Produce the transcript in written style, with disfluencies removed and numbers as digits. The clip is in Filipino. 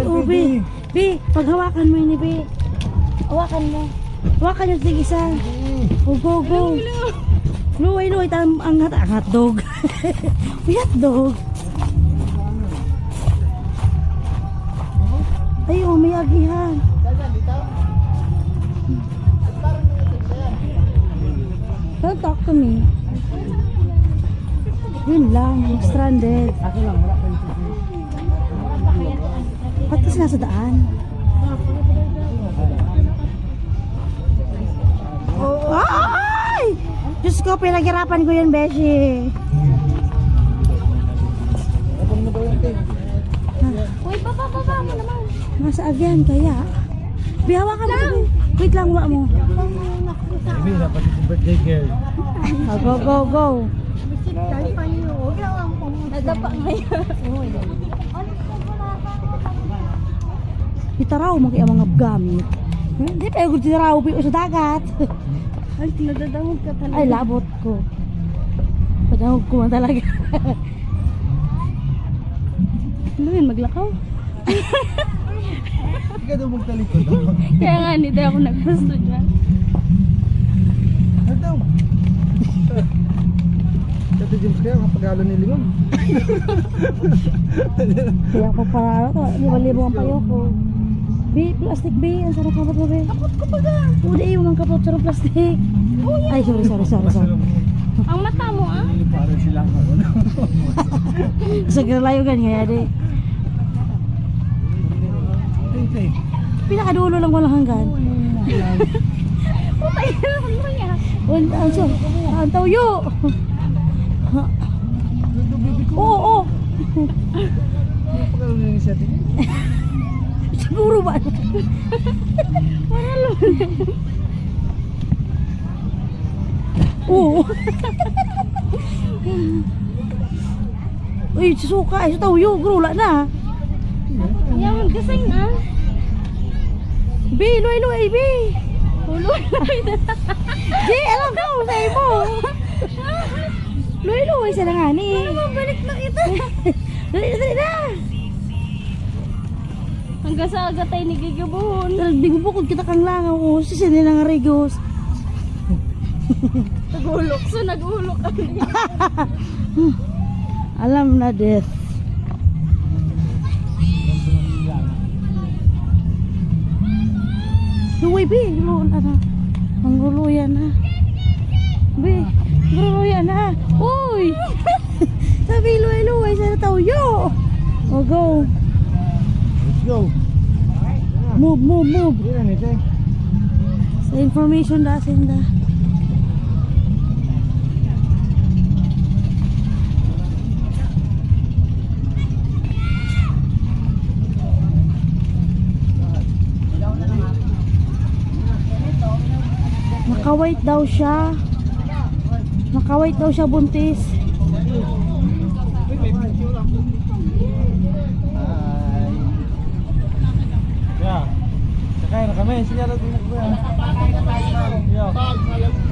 oh, Bi. Bi, paghawakan mo yun, Bi. Hawakan mo. Hawakan yung tig isa. Oh, go, go. Luway, luway. Ang hotdog. May hotdog. Ay, oh, may agihan. Don't talk to me. Yun lang, stranded. Ako lang, wala pa yung susunod. Ba't kasi nasa daan? Ay! Diyos ko, pinaghirapan ko yun, Beshi. Abang na ba yung tape? Uy, baba mo naman. Nasa agyan, kaya. Bihawa ka mo. Wait lang, wa mo. Baby, dapat yung birthday girl. Oh, go, go, go. Nadapa ngayon. Kita raw, mga mga gamit. Hindi pa yung kita raw, piyo sa dagat. Ay, nadadangog ka talaga. Ay, labot ko. Padangog ko man talaga. Ano yun, maglakaw? Hindi ka daw magtalikod. Kaya nga, hindi ako naggusto dyan. Ano daw? Dati James kaya kapag halo ni Limon. Kaya ko para to, libo ang payo ko. Bi, plastic bi, ang sarap kapot mo, bi. Kapot ko pa ga. Udah iyo mang kapot sa plastic. Ay, sorry. Ang mata mo, ah. Parang silang ako. Segera layo gan kaya di. Tay. Pinakadulo lang walang hanggan. Putay na mo yan. Ang tawyo. Oo. Pagkalo na yung setting. Siguro ba? Wala lang. Oo. Uy, suka ay sa tawyo, grula na. Yan, gasay na. Bi, loy, bi. Tuloy na. Di, alam ko, sa'yo mo. Loy, sa nga ni. Mabalik na kita. Dali na. Hanggang sa agatay ni Gigabuhon. Nagbigubukod kita kang langaw ko. Sisinin ng rigos. Nagulok. So, nagulok kami. Alam na death. Luway, bi. Ang luluyan na. Bi, luluyan na. Uy! Sabi, luway, sana tawyo. Oh, go. Let's go. Move. Hindi na nito eh. Sa information da, senda. Naka-white daw siya. Buntis. Yeah. Sakay na kami. Sige na ito. Yeah.